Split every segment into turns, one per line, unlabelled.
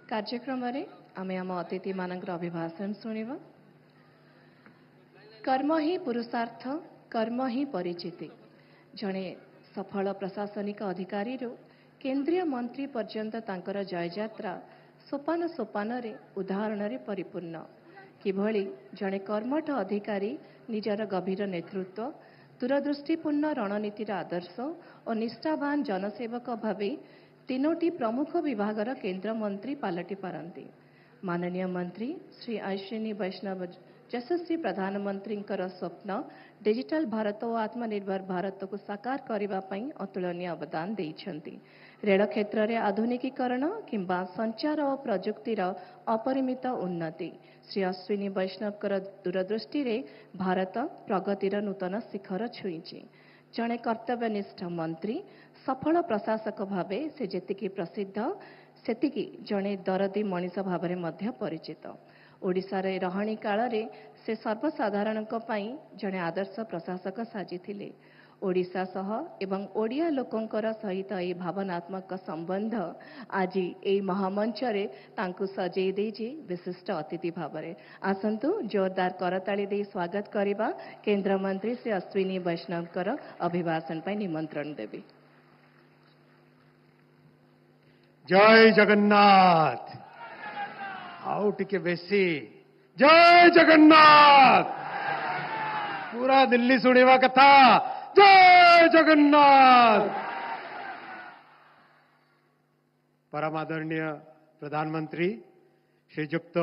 कार्यक्रम आमे आम अतिथि मानकर अभिभाषण शुणा। कर्म ही पुरुषार्थ, कर्म ही परिचिति। जड़े सफल प्रशासनिक अधिकारी केंद्रीय मंत्री पर्यंत तांकर जययात्रा सोपान सोपान उदाहरण परिपूर्ण। किभली जड़े कर्मठ अधिकारी निजर गभीर नेतृत्व, दूरदृष्टिपूर्ण रणनीतिर आदर्श और निष्ठावान जनसेवक भावे तीनोटी प्रमुख विभागर केंद्र मंत्री पलटि पारती। माननीय मंत्री श्री अश्विनी वैष्णव यशस्वी प्रधानमंत्री स्वप्न डिजिटल भारत और आत्मनिर्भर भारत को साकार करने अतुलनीय अवदान देइछंती। रेल क्षेत्र में आधुनिकीकरण किंबा संचार और प्रजुक्तिर अपरिमित उन्नति श्री अश्विनी वैष्णव दूरदृष्टि रे भारत प्रगतिर नूतन शिखर छुईची। जड़े कर्तव्यनिष्ठ मंत्री सफल प्रशासक भावे से जेतिकी प्रसिद्ध सेतिकी जड़े दरदी मनीष भाव में परिचित। ओडिशा रे रहणी काल रे से सर्वसाधारण जड़े आदर्श प्रशासक साजिथिले। ओडिशा सह एवं ओडिया लोकंकर सहित ए भावनात्मक संबंध आज ए महामंच रे तांकु सजेई देजी विशिष्ट अतिथि भाव में। आसंतु जोरदार करताली दे स्वागत करिबा केंद्र मंत्री श्री अश्विनी वैष्णव अभिभाषण पर निमंत्रण देवी।
जय जगन्नाथ। आओ टिके बेसी जय जगन्नाथ। पूरा दिल्ली सुनिवा कथा जय जगन्नाथ। परमादरणीय प्रधानमंत्री श्रीयुक्त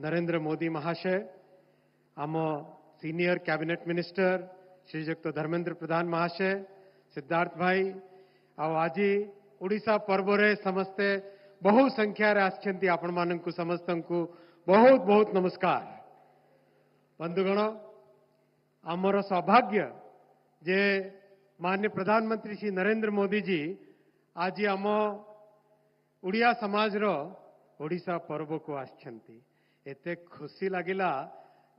नरेंद्र मोदी महाशय, आम सीनियर कैबिनेट मिनिस्टर श्रीयुक्त धर्मेंद्र प्रधान महाशय, सिद्धार्थ भाई आज ओडिशा पर्व रे समस्ते बहु संख्या रे आछंती। आपण मानकु समस्तंकु बहुत बहुत नमस्कार। बंधुगण, आमर सौभाग्य जे माननीय प्रधानमंत्री श्री नरेंद्र मोदी जी आज आम ओडिया समाज रो ओडिशा पर्व को आछंती। एते खुशी लागिला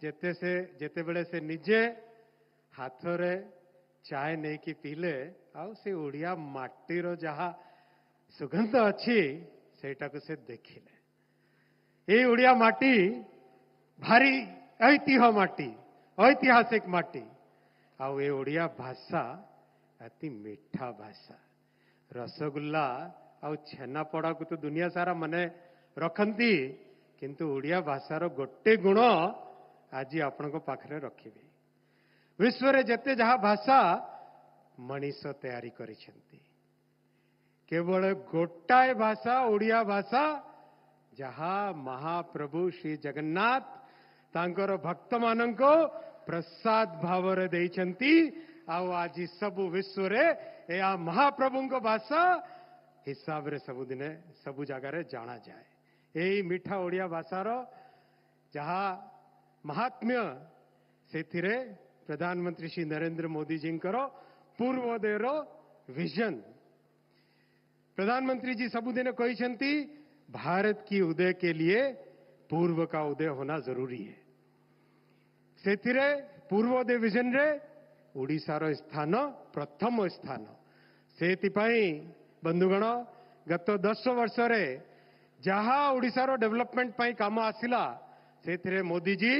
जेते बेले से निजे हाथ रे चाय नहीं कि पीले आउ से ओडिया माटी रो जहा सुगंध अच्छी सेटा को से देखिले। ये ओडिया माटी भारी ऐतिहासिक माटी आउ ये ओडिया भाषा अति मीठा भाषा। रसगुल्ला आउ छेनापड़ा को तो दुनिया सारा मने रखती, किंतु ओडिया भाषार गोटे गुण आज आपण को पाखरे रखिबे। विश्व रे जते जहा भाषा मनीष तैयारी करिसेंती, केवल गोटाए भाषा ओडिया भाषा जहा महाप्रभु श्री जगन्नाथ तांकर भक्त मानंको प्रसाद भाव रे देइछंती। आउ आज सबु विश्व रे या महाप्रभु को भाषा हिसाब रे सबु दिने सबु जगह रे जाना जाए। यही मीठा ओडिया भाषार जहा महात्म्य सेथिरे प्रधानमंत्री श्री नरेंद्र मोदी जी पूर्वोदयर विजन। प्रधानमंत्री जी सबुदिन कहते भारत की उदय के लिए पूर्व का उदय होना जरूरी है। सेथिरे पूर्वोदय विजन रे ओडिशार स्थान प्रथम स्थान। सेतिपाई बंधुगण गत 10 वर्ष रे जहा ओडिशार डेवलपमेंट पाई काम आसिला सेथिरे मोदी जी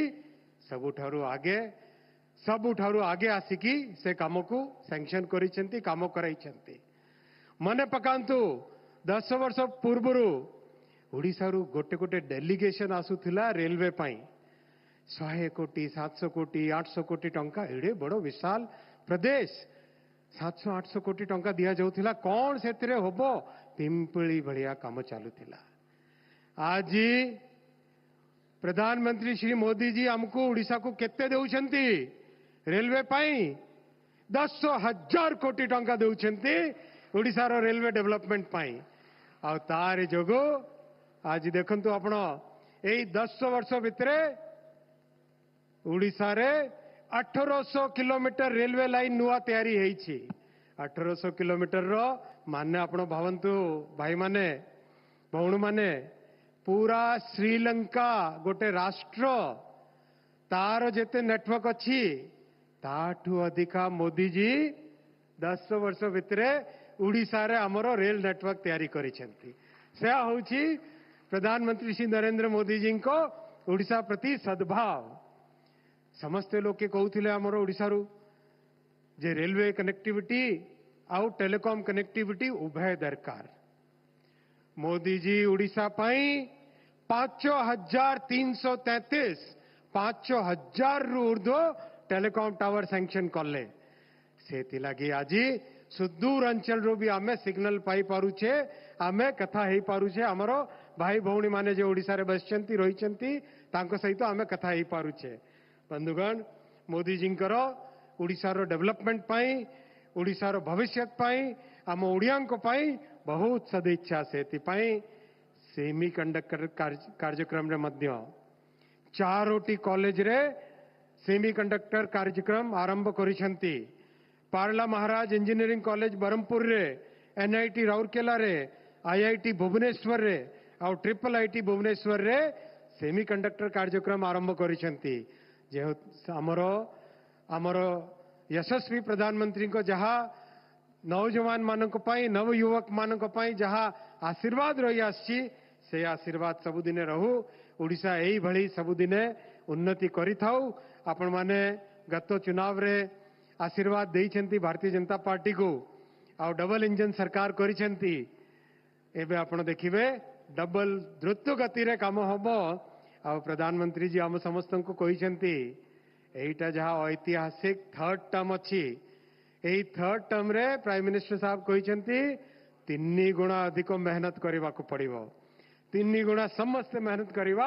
सबुठारु आगे आसिकी से काम को सैंक्शन करिसेंती, काम कराइछंती। मने पकांतु 10 वर्ष पूर्वरु ओडिशारु गोटे गोटे डेलीगेशन आसुथिला रेलवे पाई 100 कोटी 700 कोटी 800 कोटी टंका। एडे बड़ो विशाल प्रदेश 700-800 कोटी टंका दिया जाउथिला। कौन सेतिरे होबो? पिंपली भलिया काम चालुथिला। आज प्रधानमंत्री श्री मोदी जी हमको ओडिशा को केते देउछंती रेलवे पाई 10,000 कोटी टंका देउछंती ओडिशार रेलवे डेवलपमेंट पाई। आ तार जोगो आज देखंतु आपण एई 10 वर्ष भितरे ओडिशा रे 1800 किलोमीटर रेलवे लाइन नुआ तैयारी हेछि। 1800 किलोमीटर रो माने आपण भावंतु भाई माने भौणी माने पूरा श्रीलंका गोटे राष्ट्र तार जेते नेटवर्क अच्छी ताठू अधिका मोदी जी 10 वर्ष भितरे ओडिशा रे हमरो रेल नेटवर्क तैयारी करिसेंती। से होछि प्रधानमंत्री श्री नरेंद्र मोदी जी को ओडिशा प्रति सद्भाव समस्ते लोग कहते आमर ओडिशारू जे रेलवे कनेक्टिविटी आउ टेलीकॉम कनेक्टिविटी उभय दरकार मोदी जी ओडिशा पाई 5,333 5,000 रु ऊर्ध्व टेलीकॉम टावर सैंक्शन कले से लगी आज सुदूर अंचल रू भी आमे सिग्नल पाई पारुछे आमे कथा हेई पारुछे आमर भाई भौणी माने जे ओडिशा रे बसचंती रहिचंती तांको सहित आमे कथा हेई पारुछे बंधुगण मोदी जी ओडिशा रो डेवलपमेंट पाई ओडिशा रो भविष्यत पाई आम ओडिया बहुत सदिच्छा से सेमी कंडक्टर कार्यक्रम रे मध्य 4टी कॉलेज रे सेमी कंडक्टर कार्यक्रम आरंभ करिसंती पारला महाराज इंजीनियरिंग कॉलेज बरमपुर रे एनआईटी राउरकेला रे आईआईटी भुवनेश्वर रे और ट्रिपल आईटी भुवनेश्वर रे सेमी कंडक्टर कार्यक्रम आरंभ करिसंती जे आमर यशस्वी प्रधानमंत्री को जहाँ नौजवान मानक पाई नव युवक मानक पाई जहाँ आशीर्वाद रही आसी से आशीर्वाद सबुदिने रहू ओडिशा एई भली सबुदिने उन्नति करिथाउ आपण माने गत चुनाव रे आशीर्वाद देइछंती भारतीय जनता पार्टी को आ डबल इंजन सरकार करिछंती एबे आपण देखिबे डबल द्रुत गति रे काम हबो आ प्रधानमंत्री जी आम समस्त को कहिछंती एटा जहाँ ऐतिहासिक थर्ड टर्म अच्छी यही थर्ड टर्म रे प्राइम मिनिस्टर साहब कहते 3 गुणा अधिक मेहनत करने को पड़ो 3 गुणा समस्ते मेहनत करवा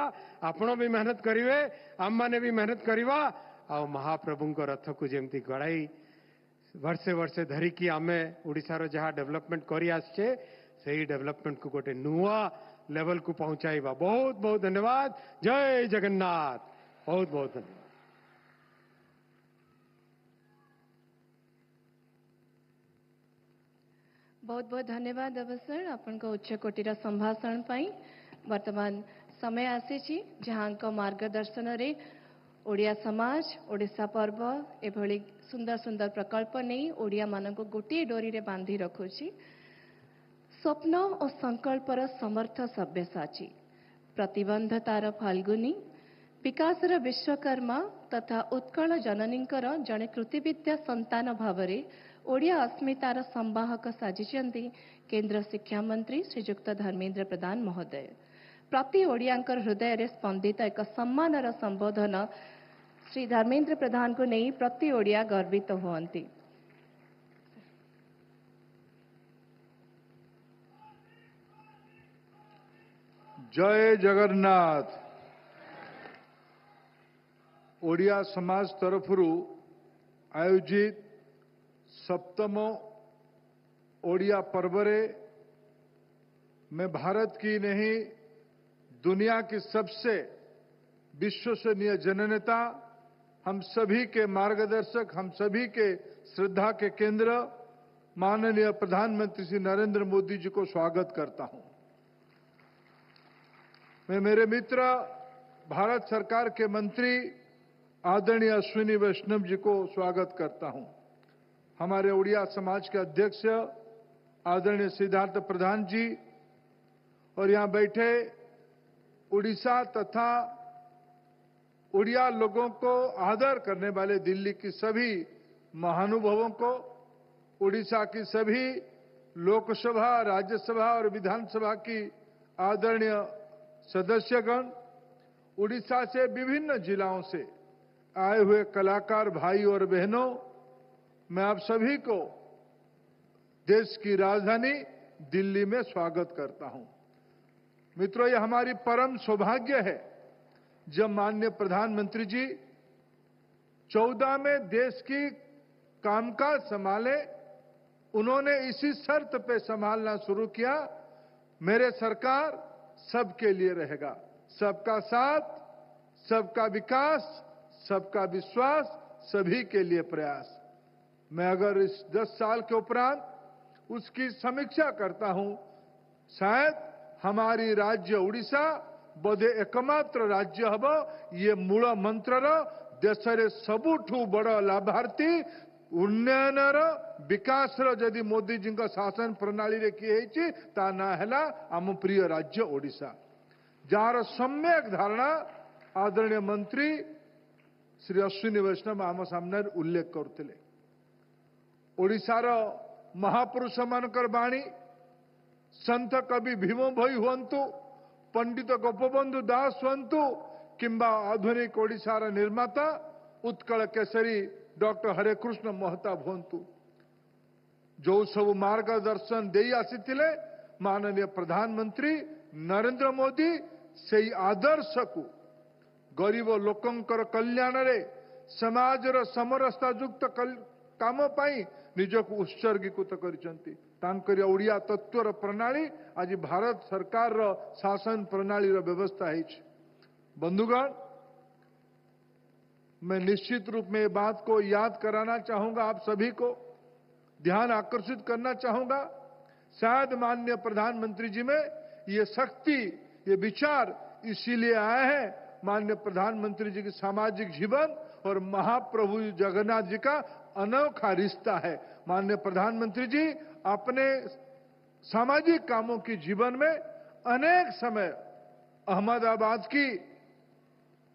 आपण भी मेहनत करेंगे आम मैंने भी मेहनत करवा आ महाप्रभु रथ को जमती गड़ाई वर्षे वर्षे धरिकी आमे ओडिशार जहाँ डेवलपमेंट कर आसचे से डेवलपमेंट को गोटे नुआ लेवल को पहुंचाइबा बहुत बहुत धन्यवाद जय जगन्नाथ बहुत बहुत धन्यवाद
बहुत बहुत धन्यवाद अवसर आपण को उच्च कोटिर संभाषण पाई वर्तमान समय आसी जहाँ मार्गदर्शन रे ओडिया समाज ओडिशा पर्व एभली सुंदर सुंदर प्रकल्प नहीं ओडिया मान को गोटे डोरी रे बांधी रखुची स्वप्न और संकल्पर समर्थ सव्यसाची प्रतिबंधतार फाल्गुनी विकासर विश्वकर्मा तथा उत्कल जननींकर जड़े कृतिविद्या संतान भावरे ओडिया अस्मितार संवाहक साजिचंती केंद्र शिक्षा मंत्री श्रीजुक्त धर्मेंद्र प्रधान महोदय प्रति ओडियांकर हृदय रे स्पंदित एक सम्मानर संबोधन श्री धर्मेंद्र प्रधान को नहीं प्रति ओडिया गर्वित हुअंती।
जय जगन्नाथ। ओडिया समाज तरफरु आयोजित 7म ओडिया पर्वरे में भारत की नहीं दुनिया की सबसे विश्वसनीय जननेता हम सभी के मार्गदर्शक हम सभी के श्रद्धा के केंद्र माननीय प्रधानमंत्री श्री नरेंद्र मोदी जी को स्वागत करता हूं। मैं मेरे मित्र भारत सरकार के मंत्री आदरणीय अश्विनी वैष्णव जी को स्वागत करता हूं। हमारे ओडिया समाज के अध्यक्ष आदरणीय सिद्धार्थ प्रधान जी और यहां बैठे उड़ीसा तथा उड़िया लोगों को आदर करने वाले दिल्ली की सभी महानुभावों को, उड़ीसा की सभी लोकसभा, राज्यसभा और विधानसभा की आदरणीय सदस्यगण, उड़ीसा से विभिन्न जिलों से आए हुए कलाकार भाई और बहनों, मैं आप सभी को देश की राजधानी दिल्ली में स्वागत करता हूं। मित्रों, यह हमारी परम सौभाग्य है जब माननीय प्रधानमंत्री जी 14 में देश की कामकाज संभाले। उन्होंने इसी शर्त पे संभालना शुरू किया, मेरे सरकार सबके लिए रहेगा, सबका साथ, सबका विकास, सबका विश्वास, सभी के लिए प्रयास। मैं अगर इस 10 साल के उपरांत उसकी समीक्षा करता हूं, शायद हमारी राज्य उड़ीसा बोधे एकमात्र राज्य हब ये मूल मंत्रर देशरे सबुठू बड़ लाभार्थी उन्नयनर विकासर जदि मोदी जी शासन प्रणाली रे किए ता ना हैला आम प्रिय राज्य ओडिशा। जार सम्यक धारणा आदरणीय मंत्री श्री अश्विनी वैष्णव आम सामने उल्लेख करते। ओडिशार महापुरुष मानकर बाणी संत कवि भीम भई हुंतु, पंडित गोपबंधु दास हुंतु, किंबा आधुनिक ओडिशार निर्माता उत्कल केसरी डॉक्टर हरेकृष्ण महताब हुंतु, जो सब मार्गदर्शन दे आसीथिले माननीय प्रधानमंत्री नरेंद्र मोदी से आदर्श को गरीब लोकंकर कल्याण रे समाजर समरसता युक्त काम पाई निजक उत्सर्गीकृत करिसंती। तांकर ओडिया तत्वर प्रणाली आज भारत सरकार रो शासन प्रणाली रो व्यवस्था है। बंधुगण, मैं निश्चित रूप में बात को याद कराना चाहूंगा, आप सभी को ध्यान आकर्षित करना चाहूंगा। शायद माननीय प्रधानमंत्री जी में ये शक्ति, ये विचार इसीलिए आए हैं, माननीय प्रधानमंत्री जी की सामाजिक जीवन और महाप्रभु जगन्नाथ जी का अनोखा रिश्ता है। माननीय प्रधानमंत्री जी अपने सामाजिक कामों की जीवन में अनेक समय अहमदाबाद की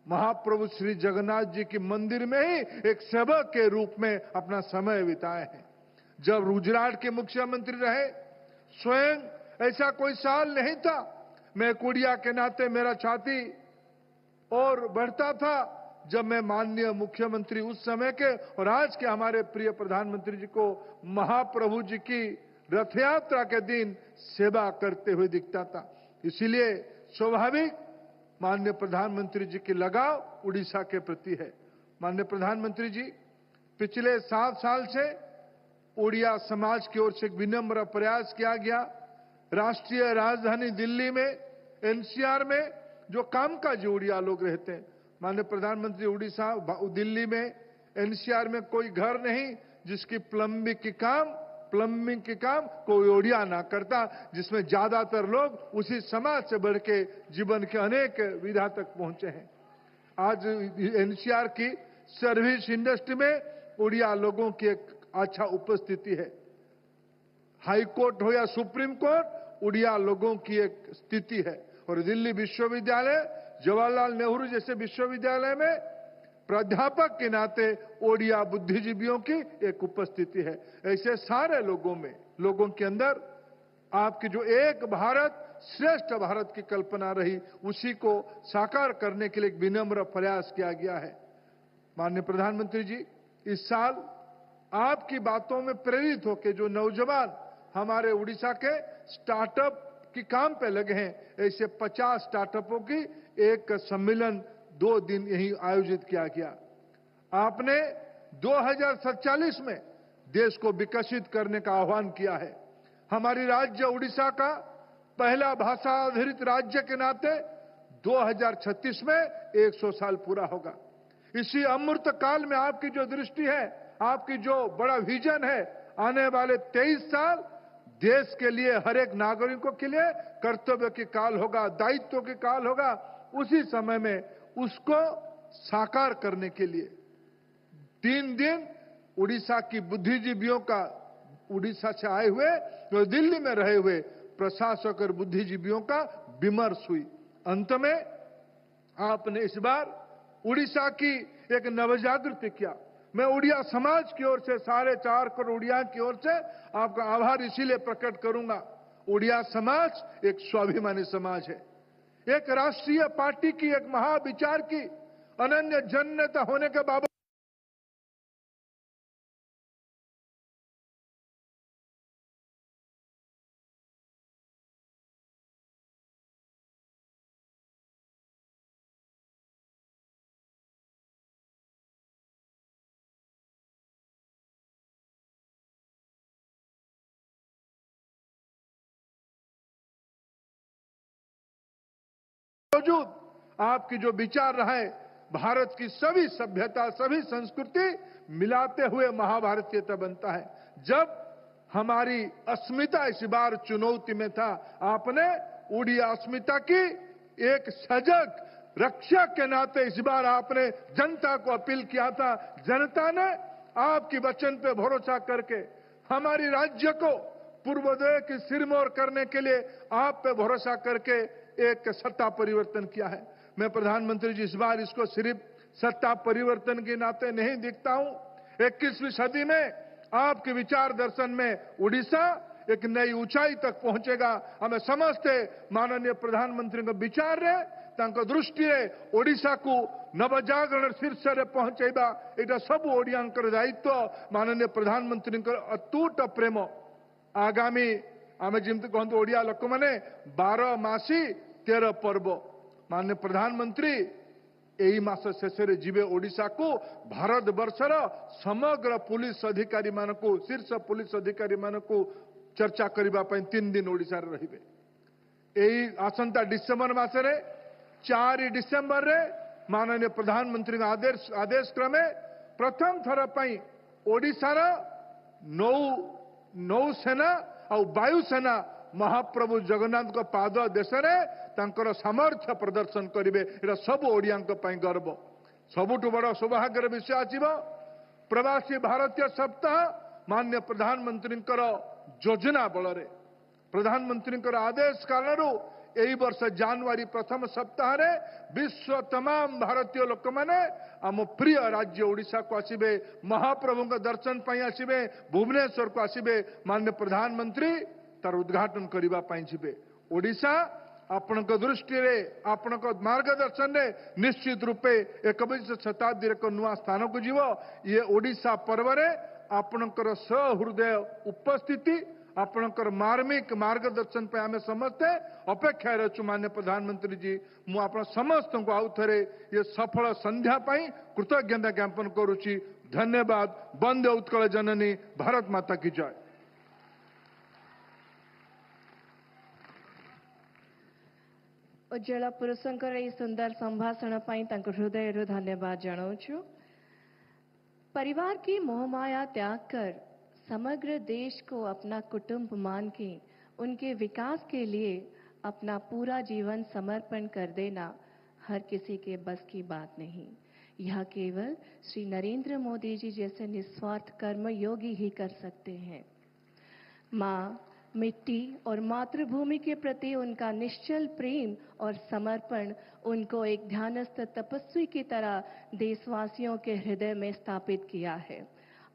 महाप्रभु श्री जगन्नाथ जी की मंदिर में ही एक सेवक के रूप में अपना समय बिताए हैं। जब गुजरात के मुख्यमंत्री रहे, स्वयं ऐसा कोई साल नहीं था, मैं कुड़िया के नाते मेरा छाती और बढ़ता था जब मैं माननीय मुख्यमंत्री उस समय के और आज के हमारे प्रिय प्रधानमंत्री जी को महाप्रभु जी की रथ यात्रा के दिन सेवा करते हुए दिखता था। इसीलिए स्वाभाविक माननीय प्रधानमंत्री जी की लगाव उड़ीसा के प्रति है। माननीय प्रधानमंत्री जी, पिछले 7 साल से उड़िया समाज की ओर से एक विनम्र प्रयास किया गया। राष्ट्रीय राजधानी दिल्ली में, एनसीआर में जो कामकाजी उड़िया लोग रहते हैं, माननीय प्रधानमंत्री, उड़ीसा दिल्ली में एनसीआर में कोई घर नहीं जिसकी प्लम्बिंग की काम कोई उड़िया ना करता, जिसमें ज्यादातर लोग उसी समाज से बढ़ के जीवन के अनेक विधा तक पहुंचे हैं। आज एनसीआर की सर्विस इंडस्ट्री में उड़िया लोगों की एक अच्छा उपस्थिति है। हाई कोर्ट हो या सुप्रीम कोर्ट, उड़िया लोगों की एक स्थिति है। और दिल्ली विश्वविद्यालय, जवाहरलाल नेहरू जैसे विश्वविद्यालय में प्राध्यापक के नाते ओडिया बुद्धिजीवियों की एक उपस्थिति है। ऐसे सारे लोगों के अंदर आपकी जो एक भारत श्रेष्ठ भारत की कल्पना रही, उसी को साकार करने के लिए एक विनम्र प्रयास किया गया है। माननीय प्रधानमंत्री जी, इस साल आपकी बातों में प्रेरित होकर जो नौजवान हमारे उड़ीसा के स्टार्टअप की काम पे लगे हैं, ऐसे 50 स्टार्टअपों की एक सम्मेलन 2 दिन यही आयोजित किया गया। आपने 2047 में देश को विकसित करने का आह्वान किया है। हमारी राज्य उड़ीसा का पहला भाषा आधारित राज्य के नाते 2036 में 100 साल पूरा होगा। इसी अमृत काल में आपकी जो दृष्टि है, आपकी जो बड़ा विजन है, आने वाले 23 साल देश के लिए, हर एक नागरिकों के लिए कर्तव्य की काल होगा, दायित्व की काल होगा। उसी समय में उसको साकार करने के लिए 3 दिन उड़ीसा की बुद्धिजीवियों का, उड़ीसा से आए हुए और दिल्ली में रहे हुए प्रशासक और बुद्धिजीवियों का विमर्श हुई। अंत में आपने इस बार उड़ीसा की एक नवजागृति किया। मैं उड़िया समाज की ओर से, 4.5 करोड़ उड़िया की ओर से आपका आभार इसीलिए प्रकट करूंगा। उड़िया समाज एक स्वाभिमानी समाज है, एक राष्ट्रीय पार्टी की, एक महाविचार की अनन्य जनता होने के बावजूद आपकी जो विचार रहे, भारत की सभी सभ्यता, सभी संस्कृति मिलाते हुए महाभारतीयता बनता है। जब हमारी अस्मिता इस बार चुनौती में था, आपने उड़िया अस्मिता की एक सजग रक्षक के नाते इस बार आपने जनता को अपील किया था। जनता ने आपकी वचन पे भरोसा करके हमारी राज्य को पूर्वोदय की सिरमौर करने के लिए आप पे भरोसा करके एक सत्ता परिवर्तन किया है। मैं प्रधानमंत्री जी इस बार इसको सिर्फ सत्ता परिवर्तन के नाते नहीं देखता हूं। 21वीं सदी में आपके विचार दर्शन में उड़ीसा एक नई ऊंचाई तक पहुंचेगा। हमें समझते माननीय प्रधानमंत्री का विचार रे तांको दृष्टि ओडिशा को नवजागरण शीर्ष रे पहुंचेबा एटा सब ओडियांकर दायित्व। माननीय प्रधानमंत्री अतूट प्रेम आगामी आम जमी कहते ओडिया लोक मैंने 12 मासी 13 पर्व। माननीय प्रधानमंत्री यही मास शेष जीवे ओडिशा को भारत वर्षर समग्र पुलिस अधिकारी मानकु शीर्ष पुलिस अधिकारी मानकु चर्चा करबा 3 दिन ओडिशा रे रहिबे। एही आसंता डिसेंबर मासरे 4 डिसेंबर रे माननीय प्रधानमंत्री आदेश क्रमे प्रथम थर पई ओडिशार नौसेना और वायुसेना महाप्रभु जगन्नाथ को पाद देश तांकर सामर्थ्य प्रदर्शन करेंगे। ये सब ओडिया गर्व। सबुठ बड़ सौभाग्यर विषय आसीबो प्रवासी भारतीय सप्ताह। माननीय प्रधानमंत्री योजना बल प्रधानमंत्री आदेश कारण यही वर्ष जनवरी प्रथम सप्ताह रे विश्व तमाम भारतीय लोक मैंने आम प्रिय राज्य ओडिशा को आसबे, महाप्रभु दर्शन पाई आसबे, भुवनेश्वर को आसबे। माननीय प्रधानमंत्री तार उद्घाटन करने जीवे। ओडिशा आपण दृष्टि आपण मार्गदर्शन रे निश्चित रूपे 21 शताब्दी एक नुआ स्थान को जीव। ये ओडिशा पर्व रे आपणकर सहृदय उपस्थिति आपणकर मार्मिक मार्गदर्शन पे आमे समस्ते अपेक्षा रचु। माननीय प्रधानमंत्री जी मु आप समस्त को आउ थे ये सफल संध्या पाई कृतज्ञता ज्ञापन करुच्ची। धन्यवाद। वंदे उत्कल जननी। भारत माता की जय।
उज्ज्वला पुरुषंकर यह सुंदर संभाषण पाई हृदय धन्यवाद जनाऊँ। परिवार की मोहमाया त्याग कर समग्र देश को अपना कुटुंब मान के उनके विकास के लिए अपना पूरा जीवन समर्पण कर देना हर किसी के बस की बात नहीं। यह केवल श्री नरेंद्र मोदी जी जैसे निस्वार्थ कर्मयोगी ही कर सकते हैं। माँ, मिट्टी और मातृभूमि के प्रति उनका निश्चल प्रेम और समर्पण उनको एक ध्यानस्थ तपस्वी की तरह देशवासियों के हृदय में स्थापित किया है।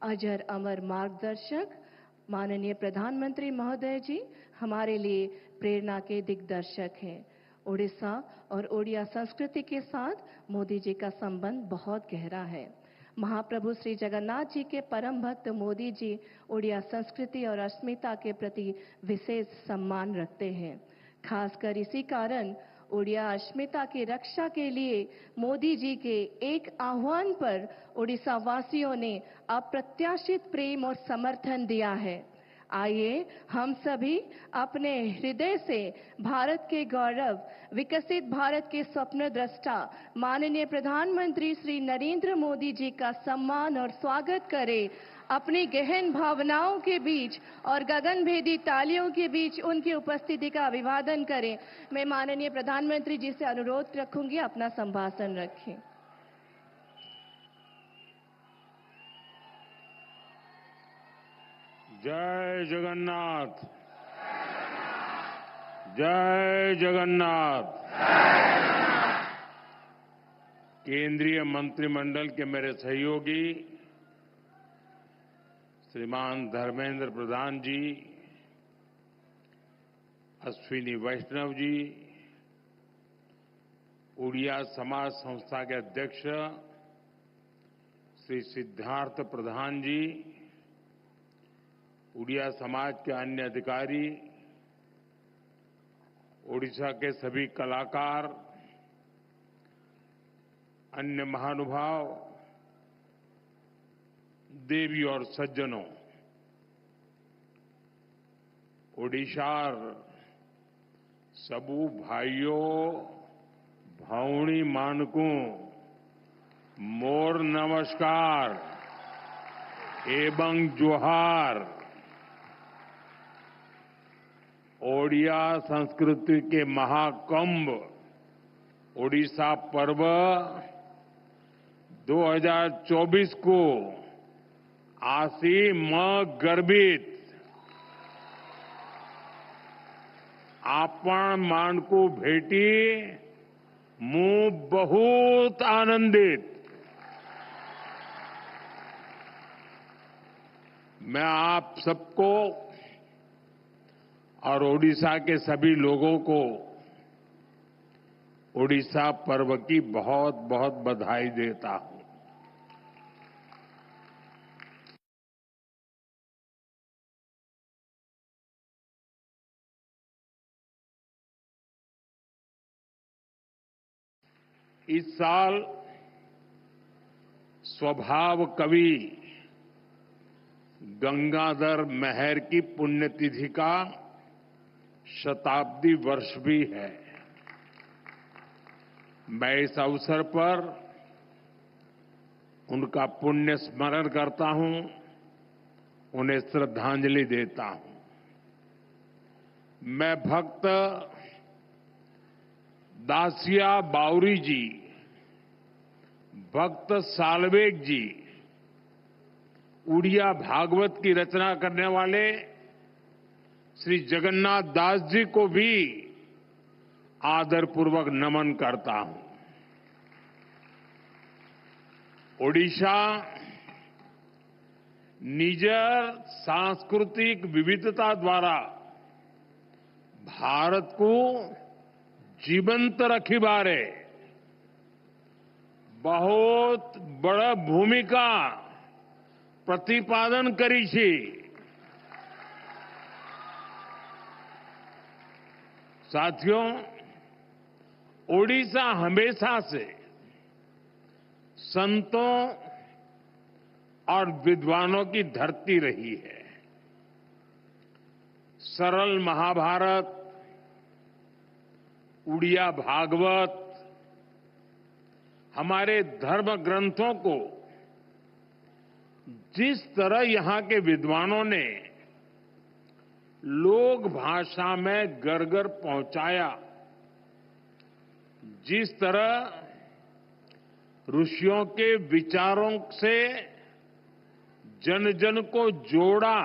अजर अमर मार्गदर्शक माननीय प्रधानमंत्री महोदय जी हमारे लिए प्रेरणा के दिग्दर्शक हैं। उड़ीसा और ओडिया संस्कृति के साथ मोदी जी का संबंध बहुत गहरा है। महाप्रभु श्री जगन्नाथ जी के परम भक्त मोदी जी ओडिया संस्कृति और अस्मिता के प्रति विशेष सम्मान रखते हैं। खासकर इसी कारण ओडिया अस्मिता की रक्षा के लिए मोदी जी के एक आह्वान पर ओडिशा वासियों ने अप्रत्याशित प्रेम और समर्थन दिया है। आइए हम सभी अपने हृदय से भारत के गौरव, विकसित भारत के स्वप्न दृष्टा माननीय प्रधानमंत्री श्री नरेंद्र मोदी जी का सम्मान और स्वागत करें। अपनी गहन भावनाओं के बीच और गगनभेदी तालियों के बीच उनकी उपस्थिति का अभिवादन करें। मैं माननीय प्रधानमंत्री जी से अनुरोध रखूंगी अपना संभाषण रखें।
जय जगन्नाथ। जय जगन्नाथ। केंद्रीय मंत्रिमंडल के मेरे सहयोगी श्रीमान धर्मेंद्र प्रधान जी, अश्विनी वैष्णव जी, उड़िया समाज संस्था के अध्यक्ष श्री सिद्धार्थ प्रधान जी, उड़िया समाज के अन्य अधिकारी, ओडिशा के सभी कलाकार, अन्य महानुभाव, देवी और सज्जनों, ओडिशार सबू भाइयों भावनी मानकू मोर नमस्कार एवं जोहार। ओडिया संस्कृति के महाकुंभ ओडिशा पर्व 2024 को आसी मां गर्भित आपण मानकू भेटी मु बहुत आनंदित। मैं आप सबको और ओडिशा के सभी लोगों को ओडिशा पर्व की बहुत बहुत बधाई देता हूं। इस साल स्वभाव कवि गंगाधर मेहर की पुण्यतिथि का शताब्दी वर्ष भी है। मैं इस अवसर पर उनका पुण्य स्मरण करता हूं, उन्हें श्रद्धांजलि देता हूं। मैं भक्त दासिया बावरी जी, भक्त सालवेग जी, उड़िया भागवत की रचना करने वाले श्री जगन्नाथ दास जी को भी आदरपूर्वक नमन करता हूं। ओडिशा निजर सांस्कृतिक विविधता द्वारा भारत को जीवंत रखी बारे बहुत बड़ा भूमिका प्रतिपादन करी छी। साथियों, ओडिशा हमेशा से संतों और विद्वानों की धरती रही है। सरल महाभारत, उड़िया भागवत हमारे धर्म ग्रंथों को जिस तरह यहां के विद्वानों ने लोक भाषा में घर घर पहुंचाया, जिस तरह ऋषियों के विचारों से जन जन को जोड़ा,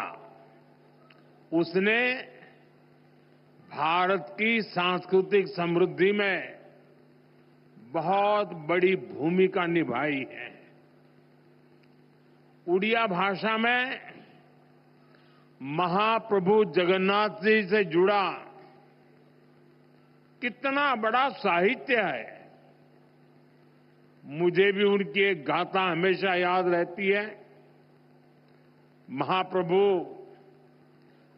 उसने भारत की सांस्कृतिक समृद्धि में बहुत बड़ी भूमिका निभाई है। उड़िया भाषा में महाप्रभु जगन्नाथ जी से जुड़ा कितना बड़ा साहित्य है। मुझे भी उनकी एक गाथा हमेशा याद रहती है। महाप्रभु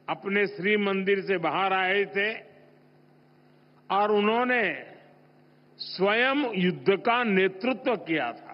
अपने श्री मंदिर से बाहर आए थे और उन्होंने स्वयं युद्ध का नेतृत्व किया था।